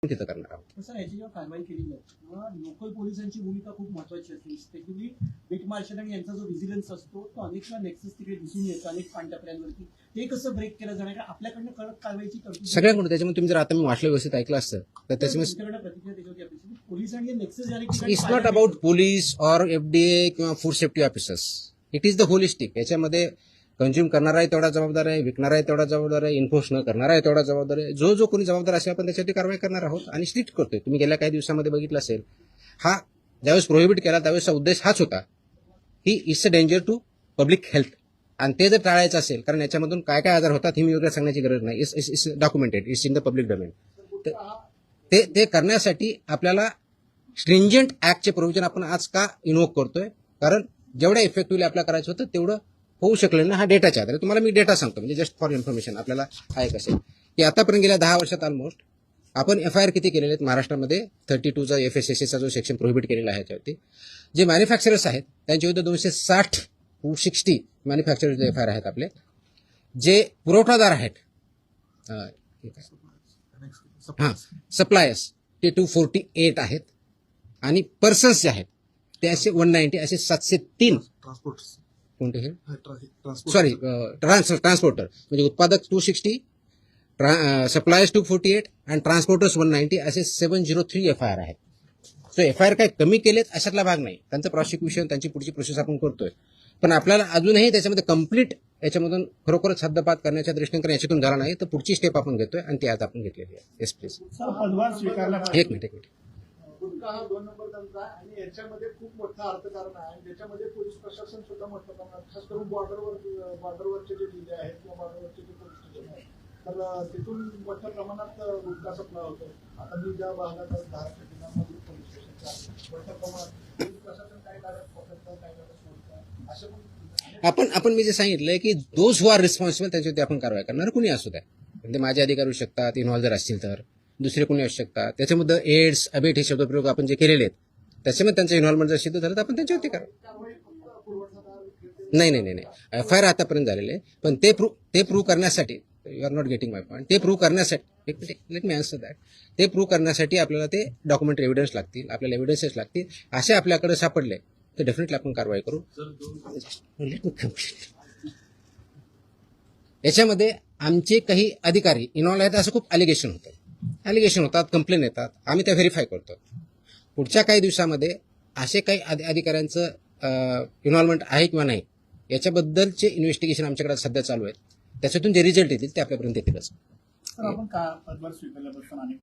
आपण तिथं करणार आहोत. सर, याची जेव्हा कारवाई केली जाते लोकल पोलिसांची भूमिका खूप महत्वाची असते. स्पेशली बीट मार्शल आणि यांचा जो विजिलन्स असतो तो अनेक वेळा नेक्सस तिकडे दिसून येतो अनेक पाणटपऱ्यांवरती. ते कसं ब्रेक केलं जाणार, कारण आपल्याकडनं कडक कारवाईची तरतूद सगळ्यांकडून. त्याच्यामुळे तुम्ही जर आता मी वाचलं व्यवस्थित ऐकलं असतं तर त्याच्यामुळे तुमच्याकडनं प्रतिक्रिया त्याच्यावरती अपेक्षित. पोलिसांनी नेक्सस झाले it's not about police or FDA किंवा food safety officers. It is the holistic. याच्यामध्ये कंझ्युम करणारा आहे तेवढा जबाबदार आहे, विकणारा आहे तेवढा जबाबदार आहे, इन्फोर्स न करणारा आहे तेवढा जबाबदार आहे. जो कोणी जबाबदार असेल आपण त्याच्यावरती कारवाई करणार आहोत आणि स्ट्रिक्ट करतोय. तुम्ही गेल्या काही दिवसामध्ये बघितलं असेल, हा ज्यावेळेस प्रोहिबिट केला त्यावेळेसचा उद्देश हाच होता की it's a danger to public health. आणि ते जर टाळायचं असेल, कारण याच्यामधून काय काय आजार होतात हे मी वगैरे सांगण्याची गरज नाही. It's documented, it's in the public domain. ते करण्यासाठी आपल्याला स्ट्रिंजंट ऍक्टचे प्रोव्हिजन आपण आज का इन्व्होक करतोय, कारण जेवढ्या इफेक्टिव्हली आपल्याला करायचं होतं तेवढं होऊ शकलं ना. हा डेटाच्या आधारे तुम्हाला मी डेटा सांगतो, म्हणजे जस्ट फॉर इन्फॉर्मेशन आपल्याला आहे कसे की आतापर्यंत गेल्या 10 वर्षात ऑलमोस्ट आपण FIR किती केलेले आहेत महाराष्ट्रामध्ये. 32चा FSSAचा जो सेक्शन प्रोहिबिट केलेला आहे त्यावरती जे मॅन्युफॅक्चरर्स आहेत त्यांच्या विरुद्ध 260 मॅन्युफॅक्चरर्स FIR आहेत आपले. जे पुरवठादार आहेत सप्लायर्स ते 248 आहेत आणि पर्सन्स जे आहेत ते असे 190, असे 703 कोणते हे सॉरी ट्रान्सपोर्टर म्हणजे उत्पादक 260, सप्लायर्स 248 आणि ट्रान्सपोर्टर्स 190 असे 703 FIR आहेत. सो FIR काय कमी केलेत अशातला भाग नाही. त्यांचं प्रॉसिक्युशन त्यांची पुढची प्रोसेस आपण करतोय, पण आपल्याला अजूनही त्याच्यामध्ये कम्प्लीट याच्यामधून खरोखरच हद्दपात करण्याच्या दृष्टीने कारण याच्यातून झाला नाही तर पुढची स्टेप आपण घेतोय आणि ती आज आपण घेतलेली आहे. Yes please. एक मिनिट. गुटखा हा 2 नंबर धंदा आहे आणि याच्यामध्ये खूप मोठं अर्थकारण आहे आणि त्याच्यामध्ये पोलीस प्रशासन सुद्धा मोठं प्रमाणात, खास करून बॉर्डरवरचे जे जिल्हे आहेत किंवा बॉर्डरवरचे जे पोलीस स्टेशन आहेत तर तिथून मोठ्या प्रमाणात गुटखा सप्लाय होतो. आता मी ज्या भागात महाराष्ट्र जिल्ह्यामध्ये पोलीस स्टेशनच्या मोठ्या प्रमाणात पोलीस प्रशासन काही गाड्यात पकडतं, काही गाड्यात सोडतं. असे आपण मी जे सांगितलंय की दोज हु आर रिस्पॉन्सिबल त्यांच्यावरती आपण कारवाई करणार. कुणी असू द्या, म्हणजे माझे अधिकारी होऊ शकतात, इन्व्हॉल्व जर असतील तर दुसरे कोणी असू शकतात. त्याच्यामध्ये एड्स अबेट हे शब्दप्रयोग आपण जे केलेले आहेत त्याच्यामध्ये त्यांचं इन्व्हॉल्वमेंट जर सिद्ध झालं तर आपण त्यांच्यावरती करा. नाही FIR आतापर्यंत झालेले आहे, पण ते प्रूव्ह करण्यासाठी you are not getting my point. ते प्रूव्ह करण्यासाठी लेट मी आन्सर दॅट. ते प्रूव्ह करण्यासाठी आपल्याला ते डॉक्युमेंटरी एव्हिडन्स लागतील, आपल्याला एव्हिडन्सेस लागतील. असे आपल्याकडे सापडले तर डेफिनेटली आपण कारवाई करू. Let me complete. याच्यामध्ये आमचे काही अधिकारी इन्व्हॉल्व आहेत असं खूप अलिगेशन होतात, कंप्लेन येतात, आम्ही त्या व्हेरीफाय करतो. पुढच्या काही दिवसामध्ये असे काही अधिकाऱ्यांचं इन्व्हॉल्वमेंट आहे किंवा नाही याच्याबद्दलचे इन्व्हेस्टिगेशन आमच्याकडे सध्या चालू आहेत. त्याच्यातून जे रिझल्ट येतील ते आपल्यापर्यंत येतीलच. आपण पदभार स्वीकारल्यापासून